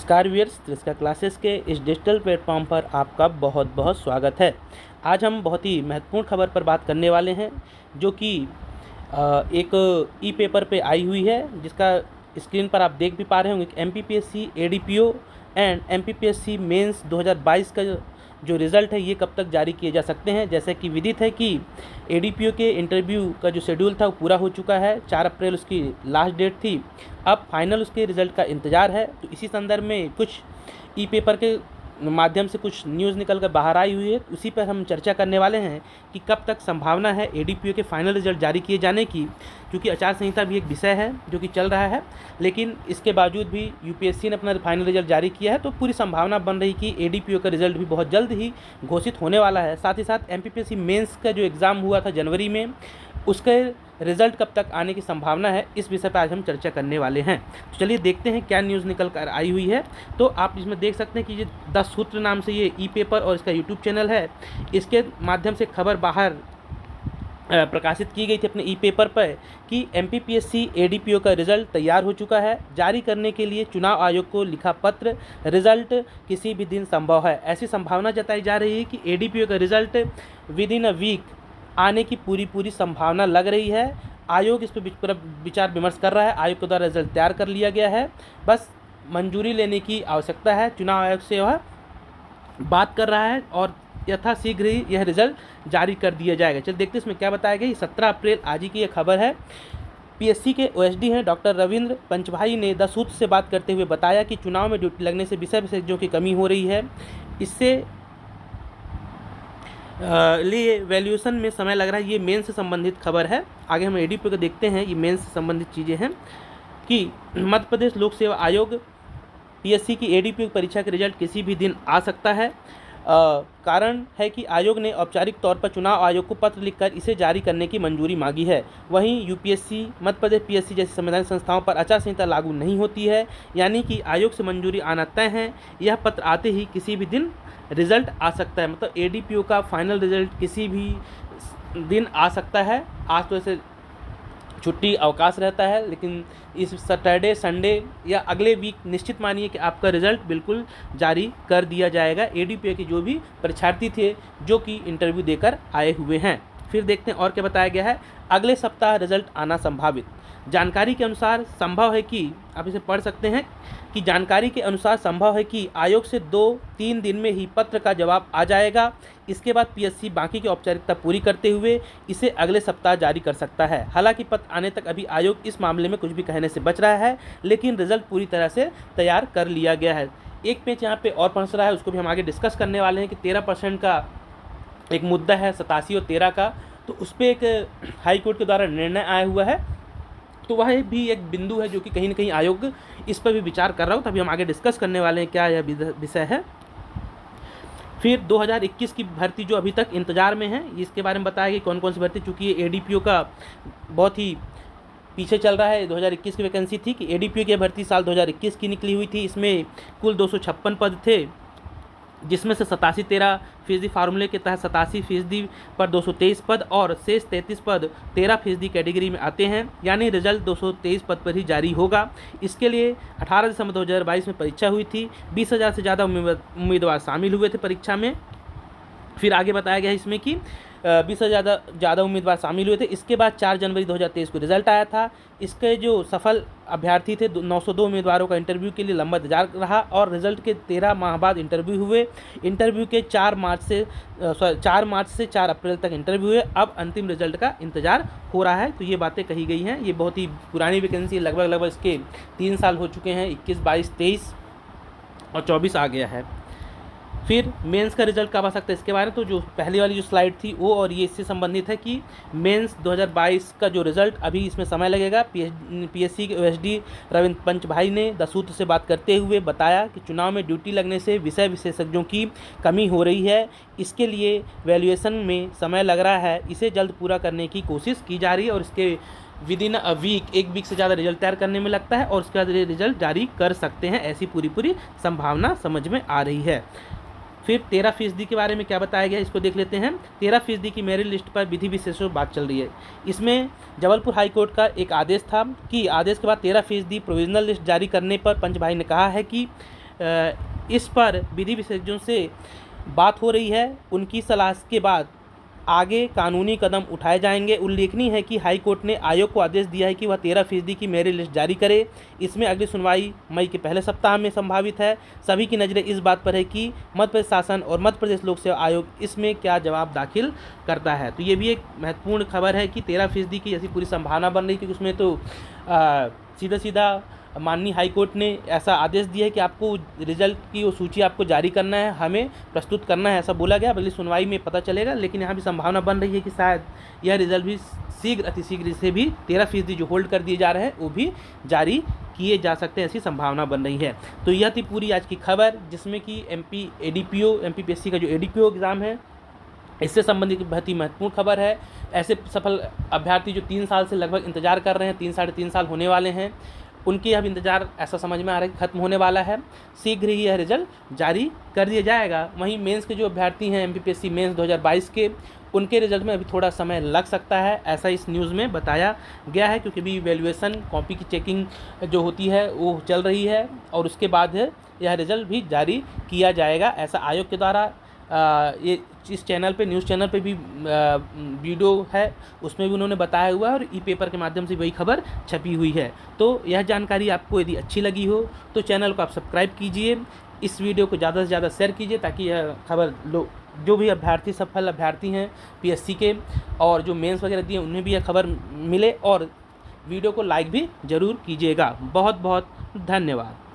नमस्कार viewers, त्रिस्का classes के इस डिजिटल प्लेटफॉर्म पर आपका बहुत बहुत स्वागत है। आज हम बहुत ही महत्वपूर्ण खबर पर बात करने वाले हैं जो कि एक ई पेपर पे आई हुई है, जिसका स्क्रीन पर आप देख भी पा रहे होंगे। MPPSC ADPO and MPPSC mains 2022 का जो रिज़ल्ट है ये कब तक जारी किए जा सकते हैं। जैसे कि विदित है कि एडीपीओ के इंटरव्यू का जो शेड्यूल था वो पूरा हो चुका है। 4 अप्रैल उसकी लास्ट डेट थी। अब फाइनल उसके रिज़ल्ट का इंतज़ार है। तो इसी संदर्भ में कुछ ई पेपर के माध्यम से कुछ न्यूज़ निकल कर बाहर आई हुई है, उसी पर हम चर्चा करने वाले हैं कि कब तक संभावना है एडीपीओ के फाइनल रिजल्ट जारी किए जाने की। क्योंकि आचार संहिता भी एक विषय है जो कि चल रहा है, लेकिन इसके बावजूद भी यूपीएससी ने अपना फाइनल रिजल्ट जारी किया है। तो पूरी संभावना बन रही कि एडीपीओ का रिजल्ट भी बहुत जल्द ही घोषित होने वाला है। साथ ही साथ एमपीपीएससी मेंस का जो एग्ज़ाम हुआ था जनवरी में, उसके रिज़ल्ट कब तक आने की संभावना है, इस विषय पर आज हम चर्चा करने वाले हैं। तो चलिए देखते हैं क्या न्यूज़ निकल कर आई हुई है। तो आप इसमें देख सकते हैं कि ये 10 सूत्र नाम से ये ई पेपर और इसका यूट्यूब चैनल है, इसके माध्यम से खबर बाहर प्रकाशित की गई थी अपने ई पेपर पर कि एमपीपीएससी एडीपीओ का रिज़ल्ट तैयार हो चुका है। जारी करने के लिए चुनाव आयोग को लिखा पत्र, रिज़ल्ट किसी भी दिन संभव है। ऐसी संभावना जताई जा रही है कि एडीपीओ का result within a week आने की पूरी संभावना लग रही है। आयोग इस पर विचार विमर्श कर रहा है। आयोग के द्वारा रिजल्ट तैयार कर लिया गया है, बस मंजूरी लेने की आवश्यकता है। चुनाव आयोग से वह बात कर रहा है और यथाशीघ्र ही यह रिजल्ट जारी कर दिया जाएगा। चलिए देखते हैं इसमें क्या बताया गया। 17 अप्रैल आज ही की यह खबर है। पीएससी के ओएसडी हैं डॉक्टर रविंद्र पंचभाई ने द सूत्र से बात करते हुए बताया कि चुनाव में ड्यूटी लगने से विषय विशेषज्ञों की कमी हो रही है। इससे लिए वैल्यूएशन में समय लग रहा है। ये मेंस से संबंधित खबर है। आगे हम एडीपीओ को देखते हैं। ये मेंस से संबंधित चीज़ें हैं कि मध्य प्रदेश लोक सेवा आयोग पीएससी की एडीपीओ परीक्षा के रिजल्ट किसी भी दिन आ सकता है। कारण है कि आयोग ने औपचारिक तौर पर चुनाव आयोग को पत्र लिखकर इसे जारी करने की मंजूरी मांगी है। वहीं यूपीएससी, मध्य प्रदेश पीएससी जैसी संवैधानिक संस्थाओं पर आचार संहिता लागू नहीं होती है, यानी कि आयोग से मंजूरी आना तय है। यह पत्र आते ही किसी भी दिन रिज़ल्ट आ सकता है। मतलब एडीपीओ का फाइनल रिज़ल्ट किसी भी दिन आ सकता है। आज तो ऐसे छुट्टी अवकाश रहता है, लेकिन इस सैटरडे संडे या अगले वीक निश्चित मानिए कि आपका रिज़ल्ट बिल्कुल जारी कर दिया जाएगा। एडीपीओ के जो भी परीक्षार्थी थे जो कि इंटरव्यू देकर आए हुए हैं। फिर देखते हैं और क्या बताया गया है। अगले सप्ताह रिज़ल्ट आना संभावित। जानकारी के अनुसार संभव है कि, आप इसे पढ़ सकते हैं कि जानकारी के अनुसार संभव है कि आयोग से 2-3 दिन में ही पत्र का जवाब आ जाएगा। इसके बाद पीएससी बाकी की औपचारिकता पूरी करते हुए इसे अगले सप्ताह जारी कर सकता है। हालांकि पत्र आने तक अभी आयोग इस मामले में कुछ भी कहने से बच रहा है, लेकिन रिजल्ट पूरी तरह से तैयार कर लिया गया है। एक पेज यहाँ पे और पहुँच रहा है, उसको भी हम आगे डिस्कस करने वाले हैं कि 13% का एक मुद्दा है 87 और 13 का, तो उस पर एक हाई कोर्ट के द्वारा निर्णय आया हुआ है। तो वह भी एक बिंदु है जो कि कहीं ना कहीं आयोग इस पर भी विचार कर रहा हो। तभी हम आगे डिस्कस करने वाले हैं क्या यह विषय है। फिर 2021 की भर्ती जो अभी तक इंतजार में है, इसके बारे में बताया कि कौन कौन सी भर्ती, चूँकि ये एडीपीओ का बहुत ही पीछे चल रहा है। 2021 की वैकेंसी थी कि एडीपीओ की भर्ती साल 2021 की निकली हुई थी। इसमें कुल 256 पद थे, जिसमें से 87-13% फार्मूले के तहत 87% पर 223 पद और शेष 33 पद 13% कैटेगरी में आते हैं। यानी रिजल्ट 223 पद पर ही जारी होगा। इसके लिए 18 दिसंबर 2022 में परीक्षा हुई थी। 20,000 से ज़्यादा उम्मीदवार शामिल हुए थे परीक्षा में। फिर आगे बताया गया इसमें कि 20 से ज़्यादा उम्मीदवार शामिल हुए थे। इसके बाद 4 जनवरी 2023 को रिजल्ट आया था। इसके जो सफल अभ्यर्थी थे 902 उम्मीदवारों का इंटरव्यू के लिए लंबा इंतजार रहा और रिजल्ट के 13 माह बाद इंटरव्यू हुए। इंटरव्यू के 4 मार्च से 4 अप्रैल तक इंटरव्यू हुए। अब अंतिम रिजल्ट का इंतजार हो रहा है। तो ये बातें कही गई हैं। ये बहुत ही पुरानी वैकेंसी, लगभग इसके 3 साल हो चुके हैं। 21, 22, 23 और 24 आ गया है। फिर मेंस का रिजल्ट कब आ सकता है इसके बारे में, तो जो पहली वाली जो स्लाइड थी वो और ये इससे संबंधित है कि मेंस 2022 का जो रिजल्ट, अभी इसमें समय लगेगा। पीएससी के ओएसडी रविंद्र पंचभाई ने द सूत्र से बात करते हुए बताया कि चुनाव में ड्यूटी लगने से विषय विशेषज्ञों की कमी हो रही है। इसके लिए वैल्यूएशन में समय लग रहा है। इसे जल्द पूरा करने की कोशिश की जा रही है और इसके विद इन अ वीक, एक वीक से ज़्यादा रिजल्ट तैयार करने में लगता है और उसके बाद रिजल्ट जारी कर सकते हैं। ऐसी पूरी संभावना समझ में आ रही है। फिर 13% के बारे में क्या बताया गया, इसको देख लेते हैं। 13% की मेरिट लिस्ट पर विधि विशेषज्ञों बात चल रही है। इसमें जबलपुर हाईकोर्ट का एक आदेश था कि आदेश के बाद 13% प्रोविजनल लिस्ट जारी करने पर पंचभाई ने कहा है कि इस पर विधि विशेषज्ञों से बात हो रही है। उनकी सलाह के बाद आगे कानूनी कदम उठाए जाएंगे। उल्लेखनीय है कि हाई कोर्ट ने आयोग को आदेश दिया है कि वह 13% की मेरिट लिस्ट जारी करे। इसमें अगली सुनवाई मई के पहले सप्ताह में संभावित है। सभी की नज़रें इस बात पर है कि मध्य प्रदेश शासन और मध्य प्रदेश लोक सेवा आयोग इसमें क्या जवाब दाखिल करता है। तो ये भी एक महत्वपूर्ण खबर है कि 13% की ऐसी पूरी संभावना बन रही है, क्योंकि उसमें तो सीधा सीधा माननीय हाई कोर्ट ने ऐसा आदेश दिया है कि आपको रिजल्ट की वो सूची आपको जारी करना है, हमें प्रस्तुत करना है, ऐसा बोला गया। अगली सुनवाई में पता चलेगा, लेकिन यहाँ भी संभावना बन रही है कि शायद यह रिजल्ट भी शीघ्र अतिशीघ्र से भी 13% जो होल्ड कर दिए जा रहे हैं वो भी जारी किए जा सकते हैं, ऐसी संभावना बन रही है। तो यह थी पूरी आज की खबर, जिसमें कि MP ADPO MPPSC का जो ADPO एग्ज़ाम है इससे संबंधित बहुत ही महत्वपूर्ण खबर है। ऐसे सफल अभ्यर्थी जो 3 साल से लगभग इंतजार कर रहे हैं, 3 साढ़े 3 साल होने वाले हैं, उनके अब इंतज़ार ऐसा समझ में आ रहा है कि खत्म होने वाला है। शीघ्र ही यह रिजल्ट जारी कर दिया जाएगा। वहीं मेंस के जो अभ्यर्थी हैं MPPSC मेंस 2022 के, उनके रिजल्ट में अभी थोड़ा समय लग सकता है, ऐसा इस न्यूज़ में बताया गया है, क्योंकि अभी वैल्यूएशन कॉपी की चेकिंग जो होती है वो चल रही है और उसके बाद यह रिजल्ट भी जारी किया जाएगा, ऐसा आयोग के द्वारा ये इस चैनल पे, न्यूज़ चैनल पे भी वीडियो है, उसमें भी उन्होंने बताया हुआ है और ई-पेपर के माध्यम से वही खबर छपी हुई है। तो यह जानकारी आपको यदि अच्छी लगी हो तो चैनल को आप सब्सक्राइब कीजिए, इस वीडियो को ज़्यादा से ज़्यादा शेयर कीजिए, ताकि यह खबर जो भी अभ्यर्थी सफल अभ्यर्थी हैं PSC के और जो मेंस वगैरह दिए उन्हें भी यह खबर मिले, और वीडियो को लाइक भी ज़रूर कीजिएगा। बहुत बहुत धन्यवाद।